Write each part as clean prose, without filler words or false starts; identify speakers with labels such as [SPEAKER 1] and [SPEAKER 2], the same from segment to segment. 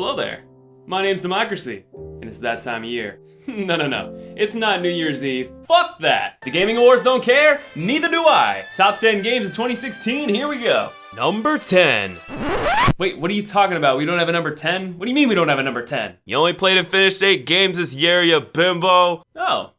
[SPEAKER 1] Hello there. My name's theDeModcracy, and it's that time of year. No. It's not New Year's Eve. Fuck that! The Gaming Awards don't care, neither do I. Top 10 games of 2016, here we go. Number 10. Wait, what are you talking about? We don't have a number 10? What do you mean we don't have a number 10? You only played and finished 8 games this year, you bimbo. Oh.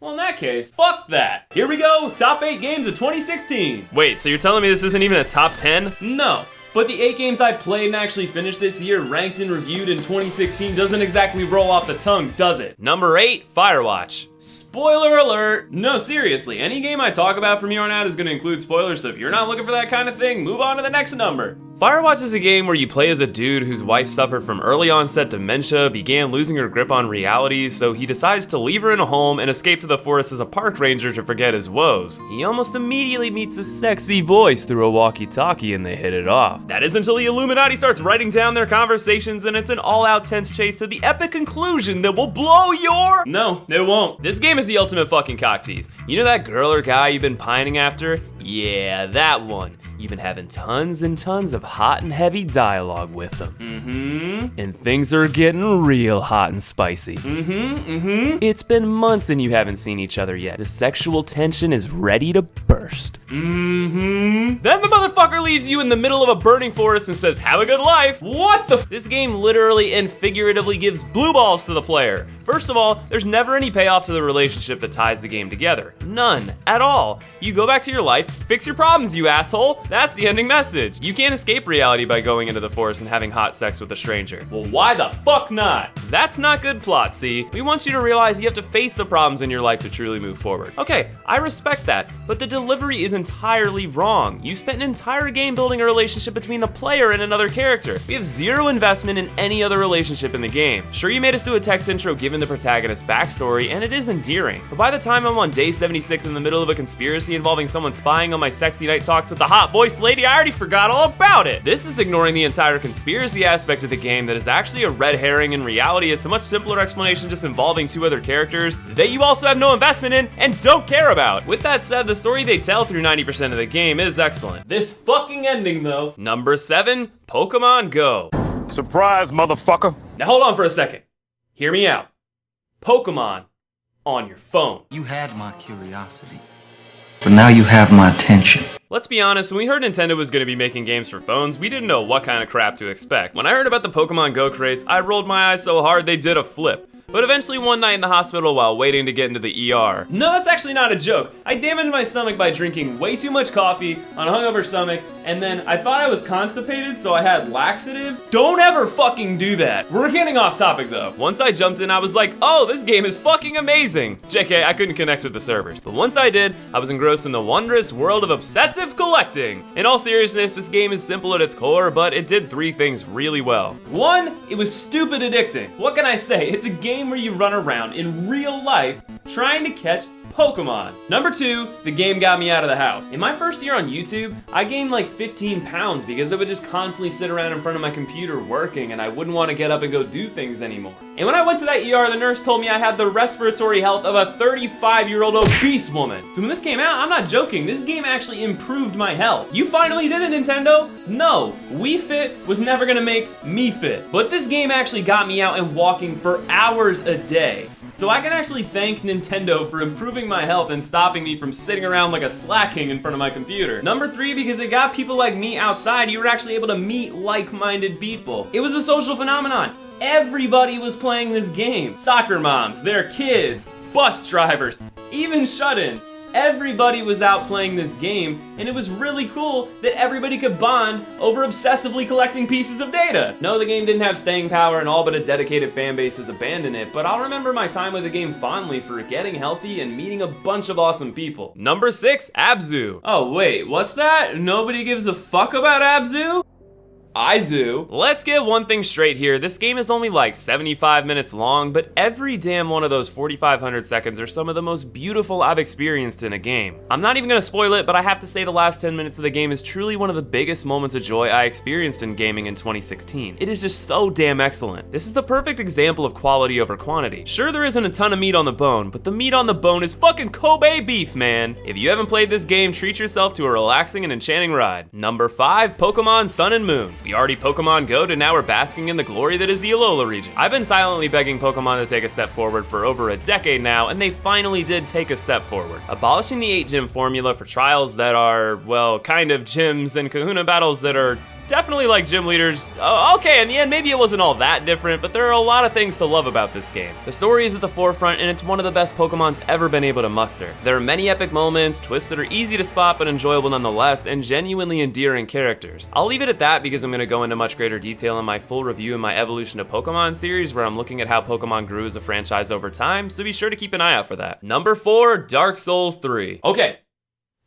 [SPEAKER 1] Well, in that case, fuck that. Here we go, top 8 games of 2016. Wait, so you're telling me this isn't even a top 10? No. But the 8 games I played and actually finished this year, ranked and reviewed in 2016, doesn't exactly roll off the tongue, does it? Number 8, Firewatch. Spoiler alert! No, seriously, any game I talk about from here on out is gonna include spoilers, so if you're not looking for that kind of thing, move on to the next number. Firewatch is a game where you play as a dude whose wife suffered from early onset dementia, began losing her grip on reality, so he decides to leave her in a home and escape to the forest as a park ranger to forget his woes. He almost immediately meets a sexy voice through a walkie-talkie and they hit it off. That is until the Illuminati starts writing down their conversations and it's an all-out tense chase to the epic conclusion that will blow your... No, it won't. This game is the ultimate fucking cock tease. You know that girl or guy you've been pining after? Yeah, that one. You've been having tons and tons of hot and heavy dialogue with them. And things are getting real hot and spicy. It's been months and you haven't seen each other yet. The sexual tension is ready to burst. Then the motherfucker leaves you in the middle of a burning forest and says, have a good life. What the f? This game literally and figuratively gives blue balls to the player. First of all, there's never any payoff to the relationship that ties the game together. None, at all. You go back to your life, fix your problems, you asshole. That's the ending message. You can't escape reality by going into the forest and having hot sex with a stranger. Well, why the fuck not? That's not good plot, see? We want you to realize you have to face the problems in your life to truly move forward. Okay, I respect that, but the delivery is entirely wrong. You spent an entire game building a relationship between the player and another character. We have zero investment in any other relationship in the game. Sure, you made us do a text intro given the protagonist's backstory, and it is endearing. But by the time I'm on day 76 in the middle of a conspiracy involving someone spying on my sexy night talks with the hot voice lady, I already forgot all about it. This is ignoring the entire conspiracy aspect of the game that is actually a red herring. In reality, it's a much simpler explanation just involving 2 other characters that you also have no investment in and don't care about. With that said, the story they tell through 90% of the game is excellent. This fucking ending though. Number 7, Pokemon Go.
[SPEAKER 2] Surprise, motherfucker.
[SPEAKER 1] Now hold on for a second. Hear me out. Pokemon on your phone.
[SPEAKER 3] You had my curiosity, but now you have my attention.
[SPEAKER 1] Let's be honest, when we heard Nintendo was going to be making games for phones, we didn't know what kind of crap to expect. When I heard about the Pokemon Go craze, I rolled my eyes so hard they did a flip. But eventually one night in the hospital while waiting to get into the ER. No, that's actually not a joke. I damaged my stomach by drinking way too much coffee on a hungover stomach, and then I thought I was constipated, so I had laxatives. Don't ever fucking do that. We're getting off topic though. Once I jumped in, I was like, oh, this game is fucking amazing. JK, I couldn't connect with the servers. But once I did, I was engrossed in the wondrous world of obsessive collecting. In all seriousness, this game is simple at its core, but it did 3 things really well. 1, it was stupid addicting. What can I say? It's a game where you run around in real life trying to catch Pokemon. Number 2, the game got me out of the house. In my first year on YouTube, I gained like 15 pounds because I would just constantly sit around in front of my computer working and I wouldn't want to get up and go do things anymore. And when I went to that ER, the nurse told me I had the respiratory health of a 35-year-old obese woman. So when this came out, I'm not joking, this game actually improved my health. You finally did it, Nintendo. No, Wii Fit was never gonna make me fit. But this game actually got me out and walking for hours a day. So I can actually thank Nintendo for improving my health and stopping me from sitting around like a slackking in front of my computer. Number 3, because it got people like me outside, you were actually able to meet like-minded people. It was a social phenomenon. Everybody was playing this game. Soccer moms, their kids, bus drivers, even shut-ins. Everybody was out playing this game, and it was really cool that everybody could bond over obsessively collecting pieces of data. No, the game didn't have staying power and all but a dedicated fan base has abandoned it, but I'll remember my time with the game fondly for getting healthy and meeting a bunch of awesome people. Number 6, Abzu. Oh wait, what's that? Nobody gives a fuck about Abzu? Izu. Let's get one thing straight here. This game is only like 75 minutes long, but every damn one of those 4,500 seconds are some of the most beautiful I've experienced in a game. I'm not even gonna spoil it, but I have to say the last 10 minutes of the game is truly one of the biggest moments of joy I experienced in gaming in 2016. It is just so damn excellent. This is the perfect example of quality over quantity. Sure, there isn't a ton of meat on the bone, but the meat on the bone is fucking Kobe beef, man. If you haven't played this game, treat yourself to a relaxing and enchanting ride. Number 5, Pokemon Sun and Moon. We already Pokemon Go'd and now we're basking in the glory that is the Alola region. I've been silently begging Pokemon to take a step forward for over a decade now, and they finally did take a step forward. Abolishing the 8-gym formula for trials that are, well, kind of gyms and kahuna battles that are definitely like gym leaders. Oh, okay, in the end, maybe it wasn't all that different, but there are a lot of things to love about this game. The story is at the forefront, and it's one of the best Pokemon's ever been able to muster. There are many epic moments, twists that are easy to spot but enjoyable nonetheless, and genuinely endearing characters. I'll leave it at that because I'm going to go into much greater detail in my full review in my Evolution of Pokemon series, where I'm looking at how Pokemon grew as a franchise over time, so be sure to keep an eye out for that. Number 4, Dark Souls 3. Okay,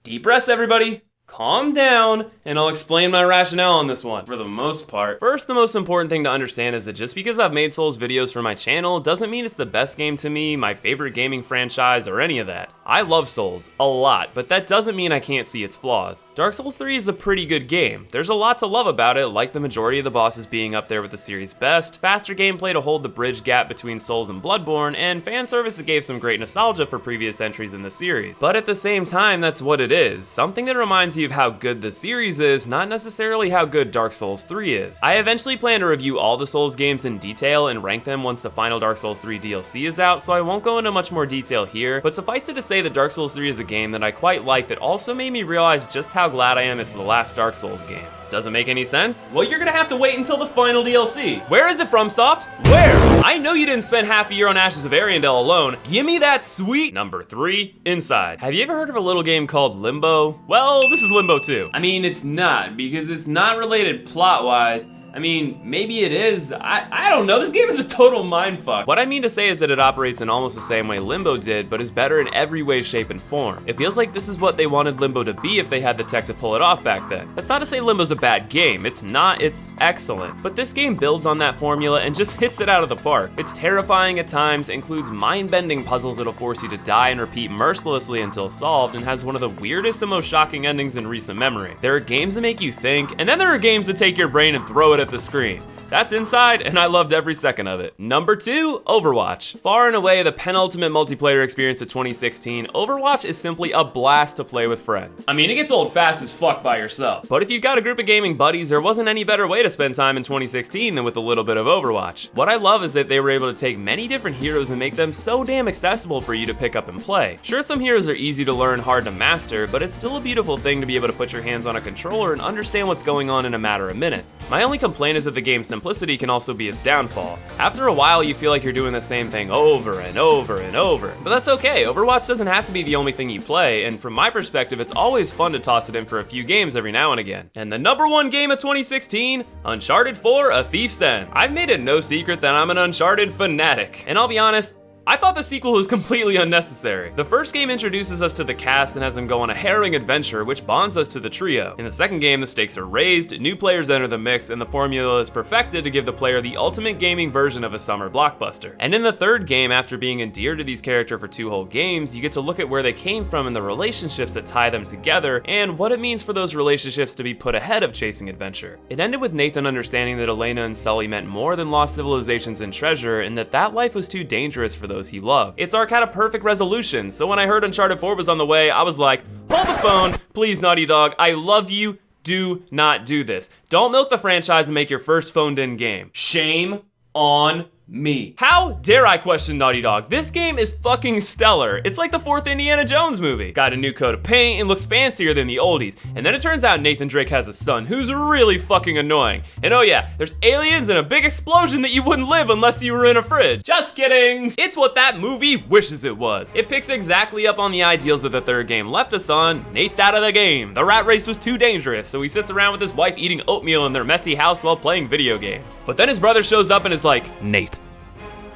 [SPEAKER 1] deep breaths everybody. Calm down, and I'll explain my rationale on this one. For the most part, first, the most important thing to understand is that just because I've made Souls videos for my channel doesn't mean it's the best game to me, my favorite gaming franchise, or any of that. I love Souls a lot, but that doesn't mean I can't see its flaws. Dark Souls 3 is a pretty good game. There's a lot to love about it, like the majority of the bosses being up there with the series' best, faster gameplay to hold the bridge gap between Souls and Bloodborne, and fan service that gave some great nostalgia for previous entries in the series. But at the same time, that's what it is. Something that reminds you of how good the series is, not necessarily how good Dark Souls 3 is. I eventually plan to review all the Souls games in detail and rank them once the final Dark Souls 3 DLC is out, so I won't go into much more detail here, but suffice it to say that Dark Souls 3 is a game that I quite like that also made me realize just how glad I am it's the last Dark Souls game. Doesn't make any sense? Well, you're gonna have to wait until the final DLC. Where is it from, Soft? Where? I know you didn't spend half a year on Ashes of Ariandel alone. Give me that sweet. Number 3, Inside. Have you ever heard of a little game called Limbo? Well, this is Limbo 2. I mean, it's not, because it's not related plot-wise. I mean, maybe it is. I don't know. This game is a total mindfuck. What I mean to say is that it operates in almost the same way Limbo did, but is better in every way, shape, and form. It feels like this is what they wanted Limbo to be if they had the tech to pull it off back then. That's not to say Limbo's a bad game. It's not. It's excellent. But this game builds on that formula and just hits it out of the park. It's terrifying at times, includes mind-bending puzzles that'll force you to die and repeat mercilessly until solved, and has one of the weirdest and most shocking endings in recent memory. There are games that make you think, and then there are games that take your brain and throw it at the screen. That's Inside, and I loved every second of it. Number 2, Overwatch. Far and away the penultimate multiplayer experience of 2016, Overwatch is simply a blast to play with friends. I mean, it gets old fast as fuck by yourself. But if you've got a group of gaming buddies, there wasn't any better way to spend time in 2016 than with a little bit of Overwatch. What I love is that they were able to take many different heroes and make them so damn accessible for you to pick up and play. Sure, some heroes are easy to learn, hard to master, but it's still a beautiful thing to be able to put your hands on a controller and understand what's going on in a matter of minutes. My only complaint is that the game's simplicity can also be its downfall. After a while, you feel like you're doing the same thing over and over and over. But that's okay, Overwatch doesn't have to be the only thing you play, and from my perspective, it's always fun to toss it in for a few games every now and again. And the number 1 game of 2016, Uncharted 4: A Thief's End. I've made it no secret that I'm an Uncharted fanatic, and I'll be honest, I thought the sequel was completely unnecessary. The first game introduces us to the cast and has them go on a harrowing adventure, which bonds us to the trio. In the second game, the stakes are raised, new players enter the mix, and the formula is perfected to give the player the ultimate gaming version of a summer blockbuster. And in the third game, after being endeared to these characters for 2 whole games, you get to look at where they came from and the relationships that tie them together, and what it means for those relationships to be put ahead of chasing adventure. It ended with Nathan understanding that Elena and Sully meant more than lost civilizations and treasure, and that life was too dangerous for those he loved. Its arc had a perfect resolution, so when I heard Uncharted 4 was on the way, I was like, hold the phone, please Naughty Dog, I love you, do not do this. Don't milk the franchise and make your first phoned-in game. Shame on me. How dare I question Naughty Dog? This game is fucking stellar. It's like the 4th Indiana Jones movie. Got a new coat of paint and looks fancier than the oldies. And then it turns out Nathan Drake has a son who's really fucking annoying. And oh yeah, there's aliens and a big explosion that you wouldn't live unless you were in a fridge. Just kidding. It's what that movie wishes it was. It picks exactly up on the ideals that the third game left us on. Nate's out of the game. The rat race was too dangerous, so he sits around with his wife eating oatmeal in their messy house while playing video games. But then his brother shows up and is like, Nate,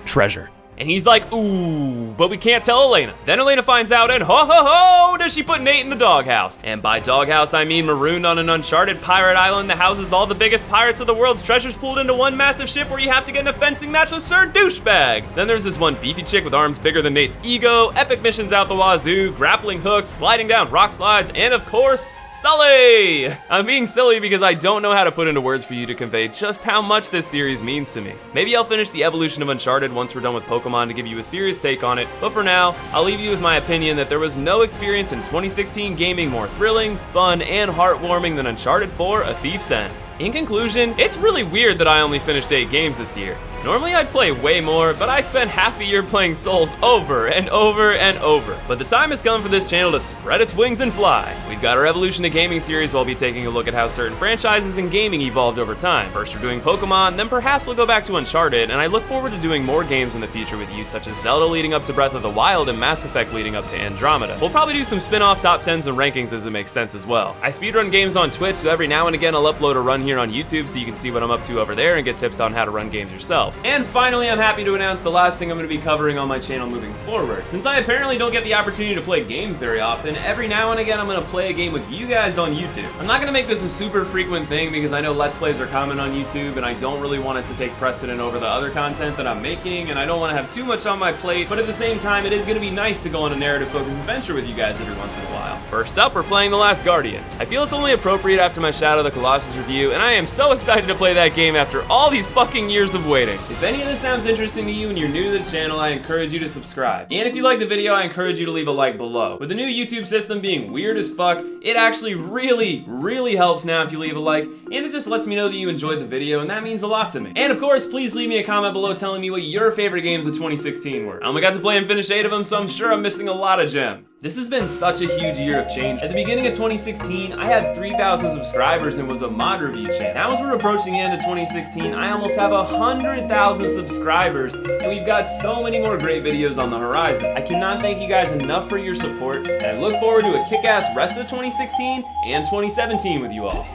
[SPEAKER 1] treasure. And he's like, ooh, but we can't tell Elena. Then Elena finds out and ho ho ho does she put Nate in the doghouse. And by doghouse, I mean marooned on an uncharted pirate island that houses all the biggest pirates of the world's treasures pooled into one massive ship where you have to get in a fencing match with Sir Douchebag. Then there's this one beefy chick with arms bigger than Nate's ego, epic missions out the wazoo, grappling hooks, sliding down rock slides, and of course, Sully! I'm being silly because I don't know how to put into words for you to convey just how much this series means to me. Maybe I'll finish the evolution of Uncharted once we're done with Pokemon to give you a serious take on it, but for now, I'll leave you with my opinion that there was no experience in 2016 gaming more thrilling, fun, and heartwarming than Uncharted 4: A Thief's End. In conclusion, it's really weird that I only finished 8 games this year. Normally I'd play way more, but I spent half a year playing Souls over and over and over. But the time has come for this channel to spread its wings and fly. We've got our Evolution to Gaming series where I'll be taking a look at how certain franchises in gaming evolved over time. First we're doing Pokemon, then perhaps we'll go back to Uncharted, and I look forward to doing more games in the future with you, such as Zelda leading up to Breath of the Wild and Mass Effect leading up to Andromeda. We'll probably do some spin-off top 10s and rankings as it makes sense as well. I speedrun games on Twitch, so every now and again I'll upload a run here on YouTube so you can see what I'm up to over there and get tips on how to run games yourself. And finally, I'm happy to announce the last thing I'm going to be covering on my channel moving forward. Since I apparently don't get the opportunity to play games very often, every now and again I'm going to play a game with you guys on YouTube. I'm not going to make this a super frequent thing because I know Let's Plays are common on YouTube and I don't really want it to take precedent over the other content that I'm making, and I don't want to have too much on my plate, but at the same time it is going to be nice to go on a narrative-focused adventure with you guys every once in a while. First up, we're playing The Last Guardian. I feel it's only appropriate after my Shadow of the Colossus review, and I am so excited to play that game after all these fucking years of waiting. If any of this sounds interesting to you and you're new to the channel, I encourage you to subscribe. And if you like the video, I encourage you to leave a like below. With the new YouTube system being weird as fuck, it actually really helps now if you leave a like, and it just lets me know that you enjoyed the video, and that means a lot to me. And of course, please leave me a comment below telling me what your favorite games of 2016 were. I only got to play and finish 8 of them, so I'm sure I'm missing a lot of gems. This has been such a huge year of change. At the beginning of 2016, I had 3,000 subscribers and was a mod review channel. Now as we're approaching the end of 2016, I almost have 100,000 subscribers, and we've got so many more great videos on the horizon. I cannot thank you guys enough for your support, and I look forward to a kick-ass rest of 2016 and 2017 with you all.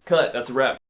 [SPEAKER 1] Cut, that's a wrap.